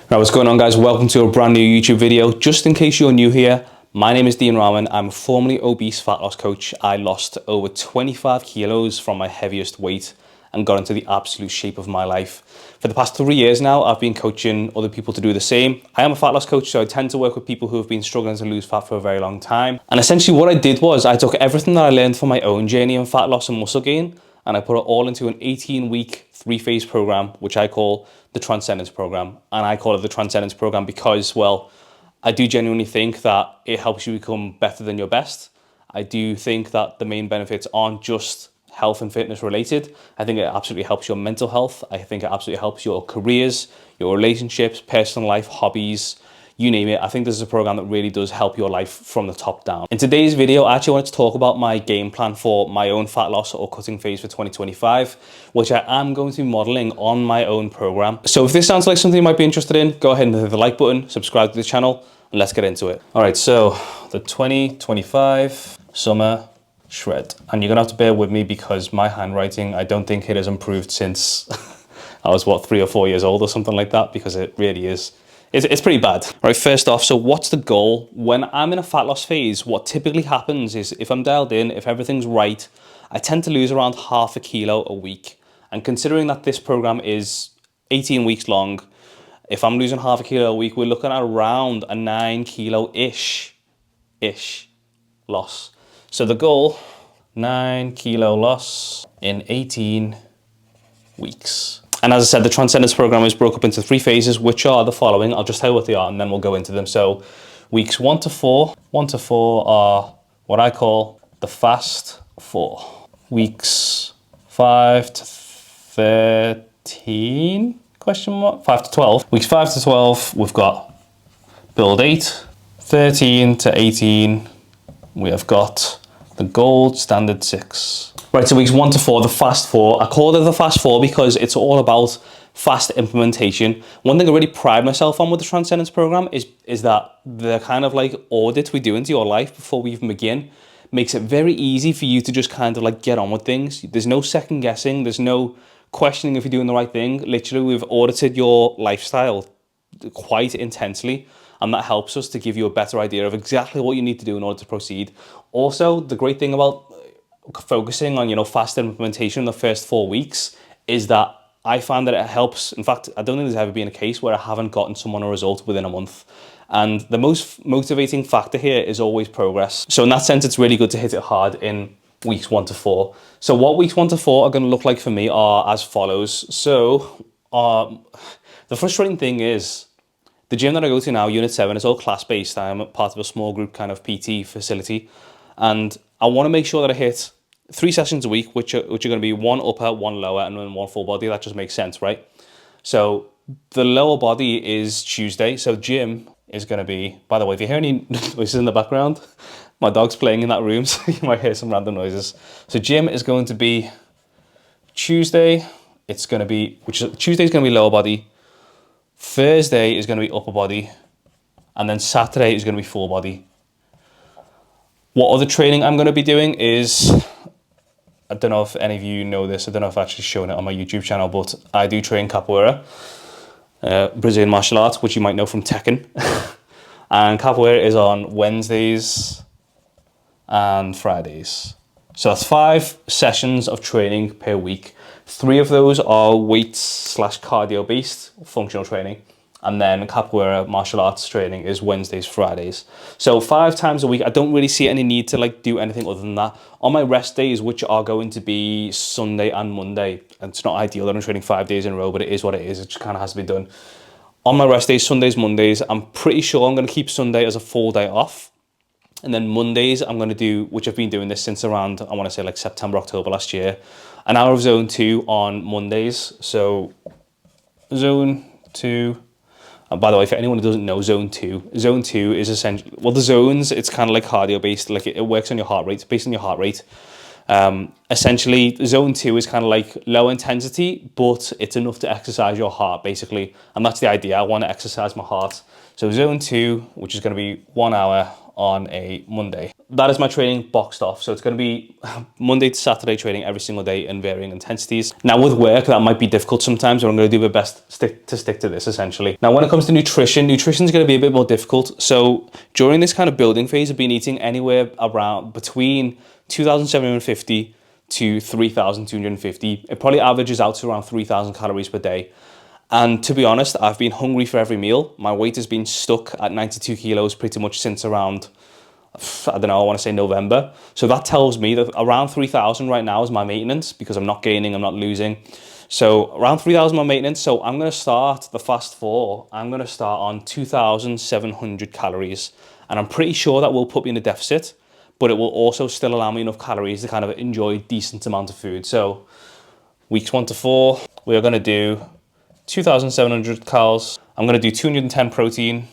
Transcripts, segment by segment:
Right, what's going on, guys? Welcome to a brand new YouTube video. Just in case you're new here, my name is Dean Rahman. I'm a formerly obese fat loss coach. I lost over 25 kilos from my heaviest weight and got into the absolute shape of my life. For the past 3 years now, I've been coaching other people to do the same. I am a fat loss coach, so I tend to work with people who have been struggling to lose fat for a very long time. And essentially what I did was I took everything that I learned from my own journey in fat loss and muscle gain, and I put it all into an 18-week, 3-phase program, which I call the Transcendence Program. And I call it the Transcendence Program because, well, I do genuinely think that it helps you become better than your best. I do think that the main benefits aren't just health and fitness related. I think it absolutely helps your mental health. I think it absolutely helps your careers, your relationships, personal life, hobbies, you name it. I think this is a program that really does help your life from the top down. In today's video, I actually wanted to talk about my game plan for my own fat loss or cutting phase for 2025, which I am going to be modeling on my own program. So if this sounds like something you might be interested in, go ahead and hit the like button, subscribe to the channel, and let's get into it. All right, so the 2025 summer shred. And you're gonna have to bear with me because my handwriting, I don't think it has improved since I was, what, 3 or 4 years old or something like that, because it really is. It's pretty bad. All right, first off, so what's the goal? When I'm in a fat loss phase, what typically happens is if I'm dialed in, if everything's right, I tend to lose around half a kilo a week. And considering that this program is 18 weeks long, if I'm losing half a kilo a week, we're looking at around a 9 kilo-ish loss. So the goal, 9 kilo loss in 18 weeks. And as I said, the Transcendence Program is broke up into 3 phases, which are the following. I'll just tell you what they are and then we'll go into them. So weeks 1 to 4 are what I call the fast 4. Weeks 5 to 13, question mark, 5 to 12. Weeks 5 to 12, we've got build 8. 13 to 18, we have got the gold standard 6. Right, so weeks 1 to 4, the fast 4. I call it the fast 4 because it's all about fast implementation. One thing I really pride myself on with the Transcendence Program is that the kind of like audit we do into your life before we even begin makes it very easy for you to just kind of like get on with things. There's no second guessing. There's no questioning if you're doing the right thing. Literally, we've audited your lifestyle quite intensely, and that helps us to give you a better idea of exactly what you need to do in order to proceed. Also, the great thing about focusing on, fast implementation in the first 4 weeks is that I find that it helps. In fact, I don't think there's ever been a case where I haven't gotten someone a result within a month. And the most motivating factor here is always progress. So in that sense, it's really good to hit it hard in weeks 1 to 4. So what weeks 1 to 4 are going to look like for me are as follows. So the frustrating thing is the gym that I go to now, Unit 7, is all class-based. I am part of a small group kind of PT facility. And I want to make sure that I hit 3 sessions a week, which are going to be 1 upper, 1 lower, and then 1 full body. That just makes sense, right? So the lower body is Tuesday. So gym is going to be, by the way, if you hear any noises in the background, my dog's playing in that room, so you might hear some random noises. So gym is going to be Tuesday. Tuesday's going to be lower body. Thursday is going to be upper body. And then Saturday is going to be full body. What other training I'm going to be doing is, I don't know if any of you know this, I don't know if I've actually shown it on my YouTube channel, but I do train capoeira, Brazilian martial arts, which you might know from Tekken. And capoeira is on Wednesdays and Fridays. So that's 5 sessions of training per week. 3 of those are weights/cardio based functional training. And then capoeira martial arts training is Wednesdays, Fridays. So 5 times a week. I don't really see any need to like do anything other than that. On my rest days, which are going to be Sunday and Monday, and it's not ideal that I'm training 5 days in a row, but it is what it is. It just kind of has to be done. On my rest days, Sundays, Mondays, I'm pretty sure I'm going to keep Sunday as a full day off. And then Mondays, I'm going to do, which I've been doing this since around, I want to say like September, October last year, an hour of zone 2 on Mondays. So zone 2. And by the way, for anyone who doesn't know, zone 2 is essentially, well, the zones, it's kind of like cardio based, like it works on your heart rate, based on your heart rate. Essentially, zone 2 is kind of like low intensity, but it's enough to exercise your heart, basically. And that's the idea. I want to exercise my heart. So zone 2, which is going to be 1 hour on a Monday. that is my training boxed off. So it's going to be Monday to Saturday training every single day in varying intensities. Now with work, that might be difficult sometimes, but I'm going to do my best to stick to this essentially. Now when it comes to nutrition is going to be a bit more difficult. So during this kind of building phase, I've been eating anywhere around between 2,750 to 3,250. It probably averages out to around 3,000 calories per day. And to be honest, I've been hungry for every meal. My weight has been stuck at 92 kilos pretty much since around, I don't know, I want to say November. So that tells me that around 3,000 right now is my maintenance, because I'm not gaining, I'm not losing. So around 3,000 my maintenance. So I'm going to start the fast 4. I'm going to start on 2,700 calories. And I'm pretty sure that will put me in a deficit, but it will also still allow me enough calories to kind of enjoy a decent amount of food. So weeks 1 to 4, we are going to do 2,700 calories. I'm going to do 210 protein.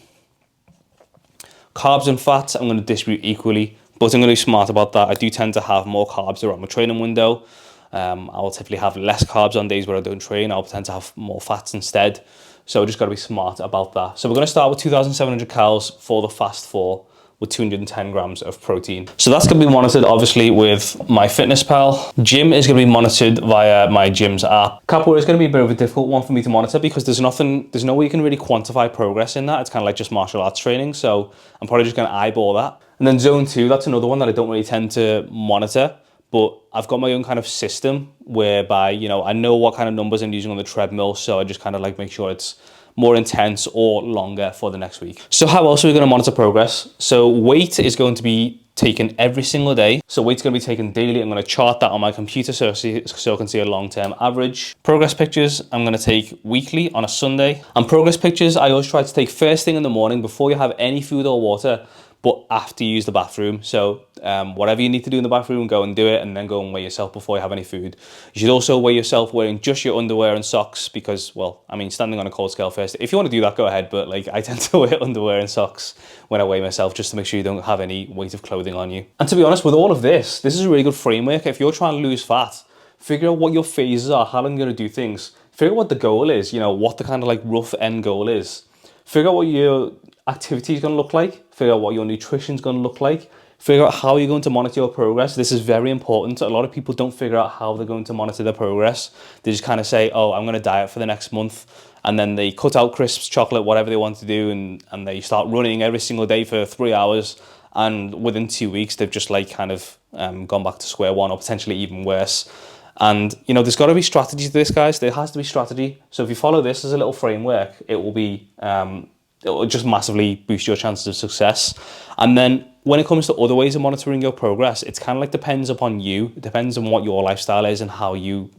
Carbs and fats, I'm going to distribute equally, but I'm going to be smart about that. I do tend to have more carbs around my training window. I will typically have less carbs on days where I don't train. I'll tend to have more fats instead. So I just got to be smart about that. So we're going to start with 2,700 calories for the fast 4 with 210 grams of protein. So that's going to be monitored obviously with my MyFitnessPal. Gym is going to be monitored via my gym's app. Capoeira is going to be a bit of a difficult one for me to monitor, because there's no way you can really quantify progress in that. It's kind of like just martial arts training. So I'm probably just going to eyeball that. And then zone 2, that's another one that I don't really tend to monitor, but I've got my own kind of system whereby, you know, I know what kind of numbers I'm using on the treadmill. So I just kind of like make sure it's more intense or longer for the next week. So how else are we going to monitor progress? So weight is going to be taken every single day. So weight's going to be taken daily. I'm going to chart that on my computer so I can see a long-term average. Progress pictures, I'm going to take weekly on a Sunday. And progress pictures, I always try to take first thing in the morning before you have any food or water, but after you use the bathroom. So whatever you need to do in the bathroom, go and do it, and then go and weigh yourself before you have any food. You should also weigh yourself wearing just your underwear and socks, because, well, I mean, standing on a cold scale first. If you want to do that, go ahead, but like I tend to wear underwear and socks when I weigh myself, just to make sure you don't have any weight of clothing on you. And to be honest, with all of this is a really good framework. If you're trying to lose fat, figure out what your phases are, how long you're going to do things. Figure out what the goal is, you know, what the kind of like rough end goal is. Figure out what your activity is going to look like. Figure out what your nutrition is going to look like. Figure out how you're going to monitor your progress. This is very important. A lot of people don't figure out how they're going to monitor their progress. They just kind of say, oh, I'm going to diet for the next month. And then they cut out crisps, chocolate, whatever they want to do. And they start running every single day for 3 hours. And within 2 weeks, they've just like kind of gone back to square one, or potentially even worse. And, you know, there's got to be strategy to this, guys. There has to be strategy. So if you follow this as a little framework, it will just massively boost your chances of success. And then when it comes to other ways of monitoring your progress, it's kind of like depends upon you. It depends on what your lifestyle is and how you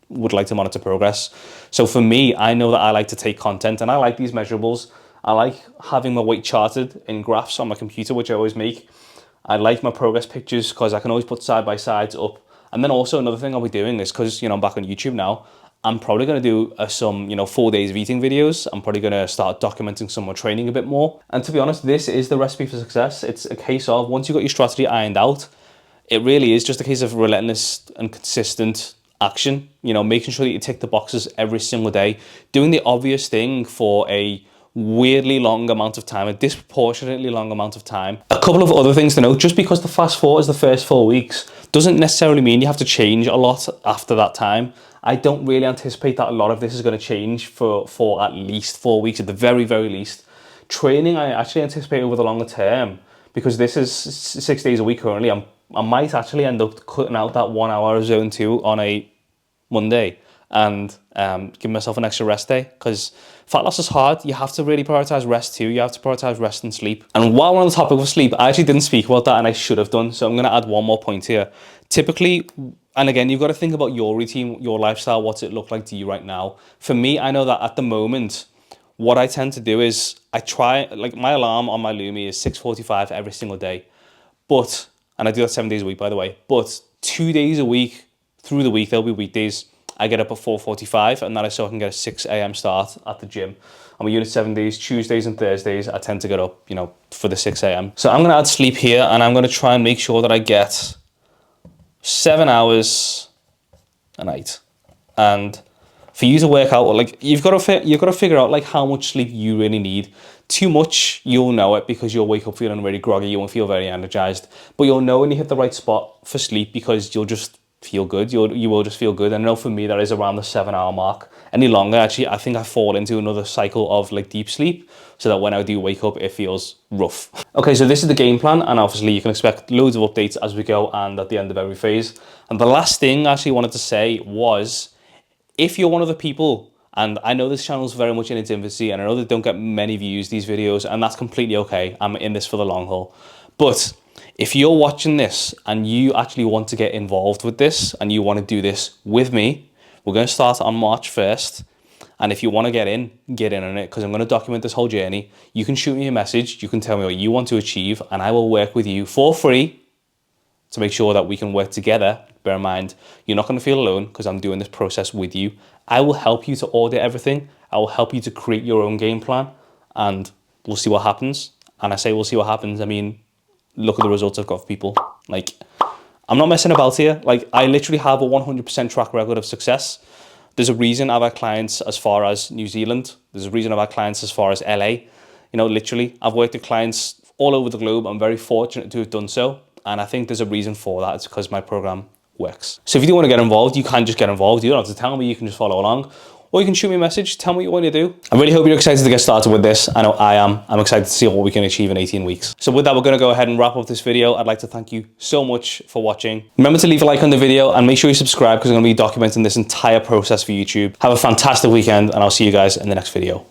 would like to monitor progress. So for me, I know that I like to take content, and I like these measurables. I like having my weight charted in graphs on my computer, which I always make. I like my progress pictures because I can always put side by sides up. And then also another thing I'll be doing is, because, you know, I'm back on YouTube now, I'm probably going to do some, 4 days of eating videos. I'm probably going to start documenting some more training a bit more. And to be honest, this is the recipe for success. It's a case of, once you've got your strategy ironed out, it really is just a case of relentless and consistent action, making sure that you tick the boxes every single day, doing the obvious thing for a weirdly long amount of time, a disproportionately long amount of time. A couple of other things to note: just because the fast 4 is the first 4 weeks doesn't necessarily mean you have to change a lot after that time. I don't really anticipate that a lot of this is going to change for at least 4 weeks, at the very, very least. Training, I actually anticipate over the longer term, because this is 6 days a week currently. I might actually end up cutting out that 1 hour of zone 2 on a Monday and give myself an extra rest day, because fat loss is hard. You have to really prioritize rest too. You have to prioritize rest and sleep. And while we're on the topic of sleep, I actually didn't speak about that, and I should have done. So I'm going to add one more point here. Typically, and again, you've got to think about your routine, your lifestyle, what's it look like to you right now. For me, I know that at the moment, what I tend to do is I try, my alarm on my Lumi is 6:45 every single day. But, and I do that 7 days a week, by the way, but 2 days a week through the week, there'll be weekdays, I get up at 4:45, and that is so I can get a 6 a.m. start at the gym. I'm a unit 7 days, Tuesdays and Thursdays, I tend to get up, for the 6 a.m. So I'm going to add sleep here, and I'm going to try and make sure that I get 7 hours a night. And For you to work out, like, you've got to figure out like how much sleep you really need. Too much, you'll know it because you'll wake up feeling really groggy, you won't feel very energized. But you'll know when you hit the right spot for sleep because you'll just feel good. You will just feel good. And I know for me that is around the 7-hour mark. Any longer, actually, I think I fall into another cycle of like deep sleep, so that when I do wake up, it feels rough. Okay, so this is the game plan, and obviously you can expect loads of updates as we go and at the end of every phase. And the last thing I actually wanted to say was, if you're one of the people, and I know this channel is very much in its infancy, and I know they don't get many views, these videos, and that's completely okay. I'm in this for the long haul. But if you're watching this and you actually want to get involved with this and you want to do this with me, we're going to start on March 1st. And if you want to get in on it, because I'm going to document this whole journey. You can shoot me a message. You can tell me what you want to achieve, and I will work with you for free to make sure that we can work together. Bear in mind, you're not going to feel alone because I'm doing this process with you. I will help you to audit everything. I will help you to create your own game plan, and we'll see what happens. And I say we'll see what happens. I mean, look at the results I've got for people. Like, I'm not messing about here. Like, I literally have a 100% track record of success. There's a reason I've had clients as far as New Zealand. There's a reason I've had clients as far as LA. You know, literally, I've worked with clients all over the globe. I'm very fortunate to have done so. And I think there's a reason for that. It's because my program works. So if you do want to get involved, you can just get involved. You don't have to tell me, you can just follow along. Or you can shoot me a message, tell me what you want to do. I really hope you're excited to get started with this. I know I am. I'm excited to see what we can achieve in 18 weeks. So with that, we're going to go ahead and wrap up this video. I'd like to thank you so much for watching. Remember to leave a like on the video and make sure you subscribe because I'm going to be documenting this entire process for YouTube. Have a fantastic weekend, and I'll see you guys in the next video.